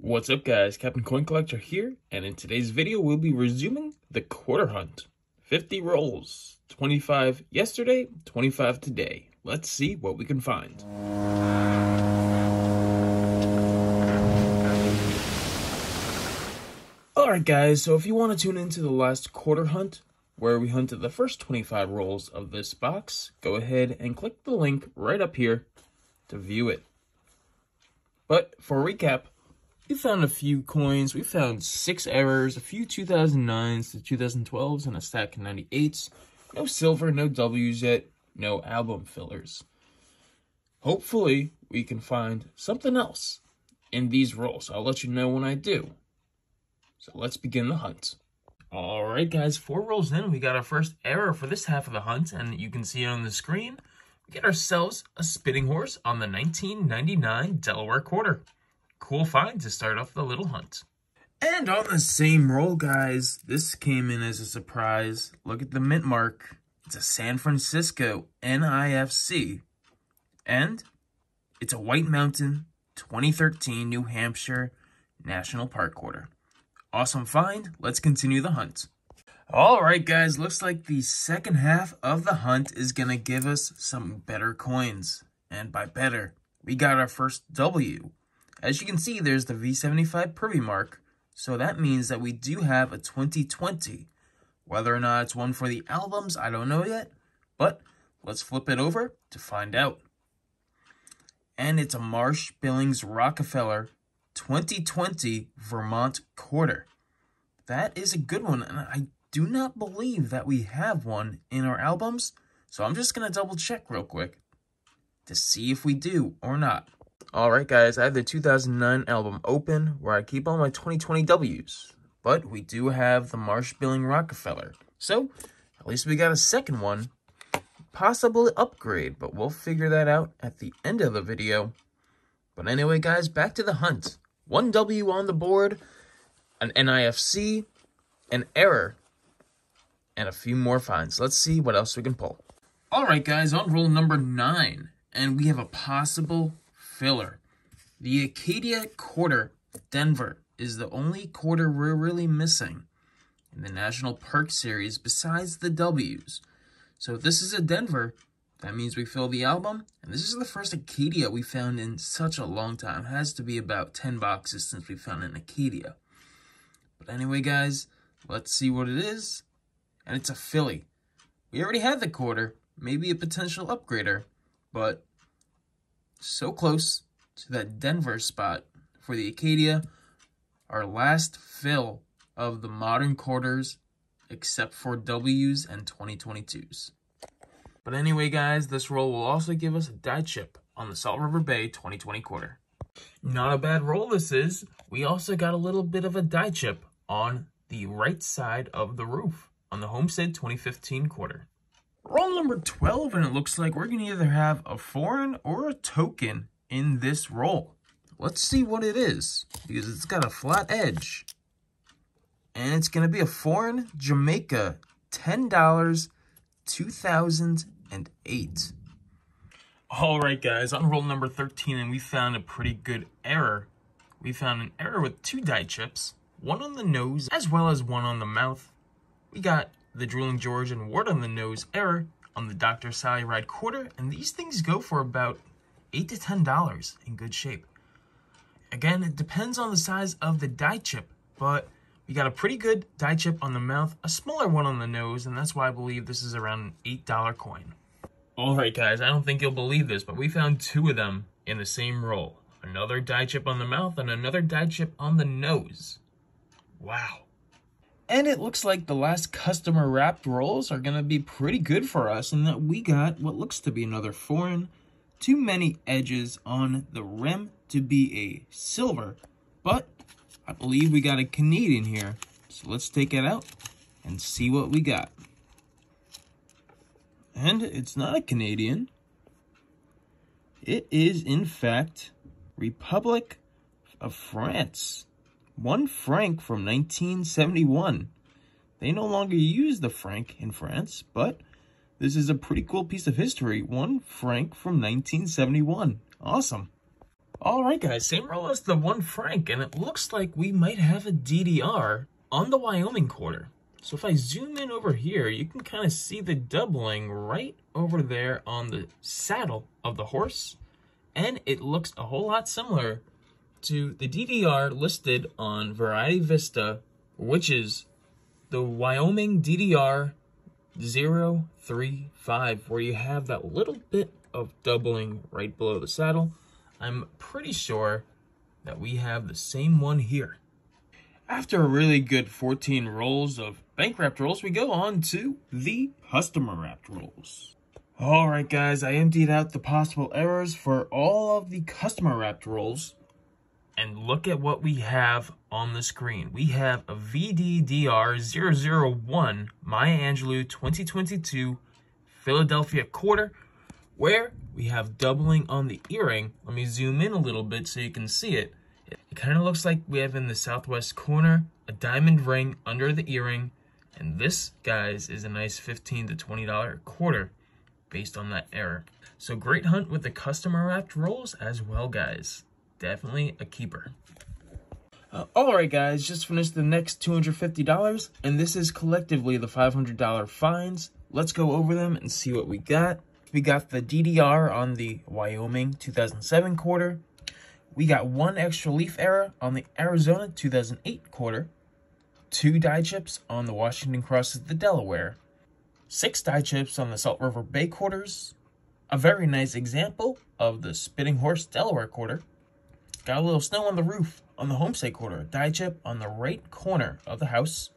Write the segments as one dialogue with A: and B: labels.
A: What's up guys, Captain Coin Collector here, and in today's video we'll be resuming the quarter hunt. 50 rolls, 25 yesterday, 25 today. Let's see what we can find. Alright guys, so if you want to tune into the last quarter hunt, where we hunted the first 25 rolls of this box, go ahead and click the link right up here to view it. But for a recap, we found a few coins. We found 6 errors, a few 2009s to 2012s, and a stack of 98s. No silver, no W's yet, no album fillers. Hopefully, we can find something else in these rolls. I'll let you know when I do. So let's begin the hunt. Alright guys, 4 rolls in, we got our first error for this half of the hunt, and you can see it on the screen. We get ourselves a spitting horse on the 1999 Delaware quarter. Cool find to start off the little hunt. And on the same roll, guys, this came in as a surprise. Look at the mint mark. It's a San Francisco NIFC. And it's a White Mountain 2013 New Hampshire National Park quarter. Awesome find. Let's continue the hunt. Alright guys, looks like the second half of the hunt is going to give us some better coins. And by better, we got our first W. As you can see, there's the V75 Privy mark, so that means that we do have a 2020. Whether or not it's one for the albums, I don't know yet, but let's flip it over to find out. And it's a Marsh Billings Rockefeller 2020 Vermont quarter. That is a good one, and I do not believe that we have one in our albums, so I'm just going to double check real quick to see if we do or not. Alright guys, I have the 2009 album open where I keep all my 2020 W's, but we do have the Marsh Billings Rockefeller, so at least we got a second one, possibly upgrade, but we'll figure that out at the end of the video. But anyway guys, back to the hunt. 1 W on the board, an NIFC, an error, and a few more finds. Let's see what else we can pull. Alright guys, on roll number 9, and we have a possible filler. The Acadia quarter, Denver, is the only quarter we're really missing in the National Park Series besides the W's. So if this is a Denver, that means we fill the album, and this is the first Acadia we found in such a long time. It has to be about 10 boxes since we found an Acadia. But anyway guys, let's see what it is. And it's a Philly. We already had the quarter, maybe a potential upgrader, but so close to that Denver spot for the Acadia. Our last fill of the modern quarters, except for W's and 2022s. But anyway, guys, this roll will also give us a die chip on the Salt River Bay 2020 quarter. Not a bad roll this is. We also got a little bit of a die chip on the right side of the roof on the Homestead 2015 quarter. Roll number 12, and it looks like we're going to either have a foreign or a token in this roll. Let's see what it is, because it's got a flat edge. And it's going to be a foreign Jamaica, $10, 2008. Alright guys, on roll number 13, and we found a pretty good error. We found an error with 2 die chips, one on the nose as well as one on the mouth. We got the Drooling George and Wart on the Nose error on the Dr. Sally Ride quarter, and these things go for about $8 to $10 in good shape. Again, it depends on the size of the die chip, but we got a pretty good die chip on the mouth, a smaller one on the nose, and that's why I believe this is around an $8 coin. Alright guys, I don't think you'll believe this, but we found 2 of them in the same roll. Another die chip on the mouth and another die chip on the nose. Wow. And it looks like the last customer wrapped rolls are going to be pretty good for us, in that we got what looks to be another foreign, too many edges on the rim to be a silver, but I believe we got a Canadian here. So let's take it out and see what we got. And it's not a Canadian. It is, in fact, Republic of France. 1 franc from 1971. They no longer use the franc in France, but this is a pretty cool piece of history. 1 franc from 1971. Awesome. All right, guys, same roll as the 1 franc, and it looks like we might have a DDR on the Wyoming quarter. So if I zoom in over here, you can kind of see the doubling right over there on the saddle of the horse, and it looks a whole lot similar to the DDR listed on Variety Vista, which is the Wyoming DDR 035, where you have that little bit of doubling right below the saddle. I'm pretty sure that we have the same one here. After a really good 14 rolls of bank wrapped rolls, we go on to the customer wrapped rolls. All right, guys, I emptied out the possible errors for all of the customer wrapped rolls. And look at what we have on the screen. We have a VDDR001 Maya Angelou 2022 Philadelphia quarter, where we have doubling on the earring. Let me zoom in a little bit so you can see it. It kind of looks like we have in the southwest corner a diamond ring under the earring. And this, guys, is a nice $15 to $20 quarter based on that error. So great hunt with the customer wrapped rolls as well, guys. Definitely a keeper. All right, guys, just finished the next $250, and this is collectively the $500 fines. Let's go over them and see what we got. We got the DDR on the Wyoming 2007 quarter. We got 1 extra leaf error on the Arizona 2008 quarter. 2 die chips on the Washington Crosses the Delaware. 6 die chips on the Salt River Bay quarters. A very nice example of the Spitting Horse Delaware quarter. Got a little snow on the roof on the Homestay quarter. A die chip on the right corner of the house.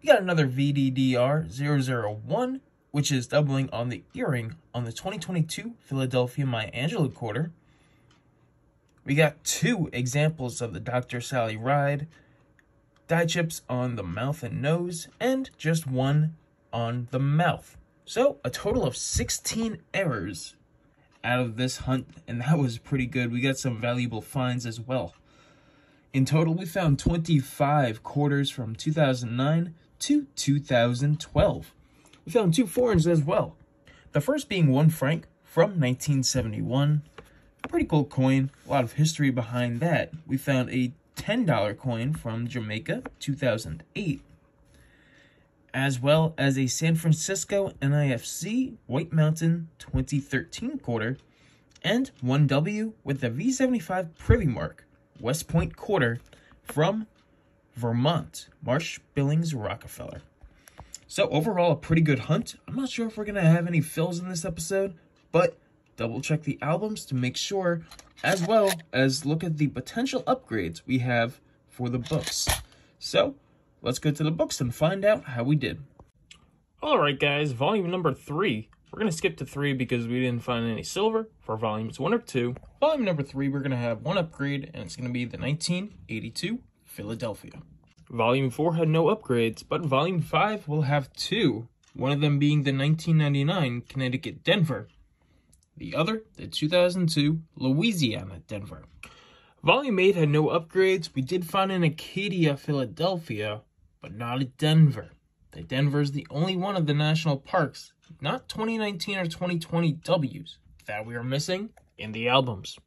A: We got another VDDR001, which is doubling on the earring on the 2022 Philadelphia Maya Angelou quarter. We got 2 examples of the Dr. Sally Ride die chips on the mouth and nose, and just 1 on the mouth. So a total of 16 errors out of this hunt, and that was pretty good. We got some valuable finds as well. In total, we found 25 quarters from 2009 to 2012. We found 2 foreigns as well. The first being 1 franc from 1971. Pretty cool coin, a lot of history behind that. We found a $10 coin from Jamaica, 2008, as well as a San Francisco NIFC White Mountain 2013 quarter, and 1W with the V75 Privy Mark West Point quarter from Vermont, Marsh Billings Rockefeller. So overall, a pretty good hunt. I'm not sure if we're going to have any fills in this episode, but double check the albums to make sure, as well as look at the potential upgrades we have for the books. So let's go to the books and find out how we did. All right, guys, volume number 3. We're going to skip to 3 because we didn't find any silver for volumes 1 or 2. Volume number 3, we're going to have 1 upgrade, and it's going to be the 1982 Philadelphia. Volume 4 had no upgrades, but volume 5 will have 2, one of them being the 1999 Connecticut Denver. The other, the 2002 Louisiana Denver. Volume 8 had no upgrades. We did find an Acadia Philadelphia, but not a Denver. The Denver is the only one of the national parks, not 2019 or 2020 Ws, that we are missing in the albums.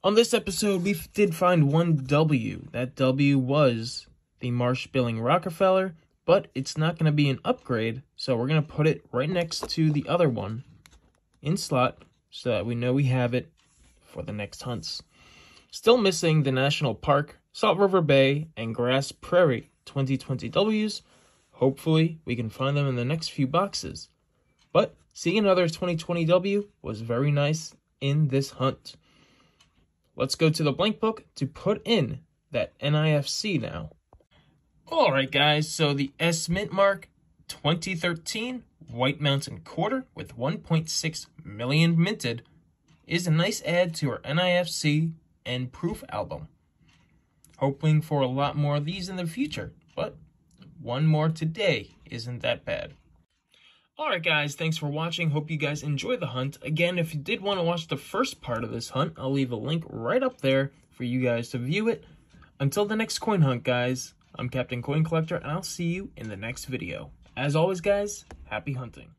A: On this episode, we did find 1 W. That W was the Marsh Billings Rockefeller, but it's not going to be an upgrade, so we're going to put it right next to the other one in slot, so that we know we have it for the next hunts. Still missing the National Park, Salt River Bay, and Grass Prairie 2020 Ws. Hopefully, we can find them in the next few boxes. But seeing another 2020 W was very nice in this hunt. Let's go to the blank book to put in that NIFC now. Alright, guys, so the S Mint Mark 2013 White Mountain quarter with 1.6 million minted is a nice add to our NIFC and proof album. Hoping for a lot more of these in the future, but 1 more today isn't that bad. Alright, guys, thanks for watching. Hope you guys enjoy the hunt. Again, if you did want to watch the first part of this hunt, I'll leave a link right up there for you guys to view it. Until the next coin hunt, guys, I'm Captain Coin Collector, and I'll see you in the next video. As always, guys, happy hunting.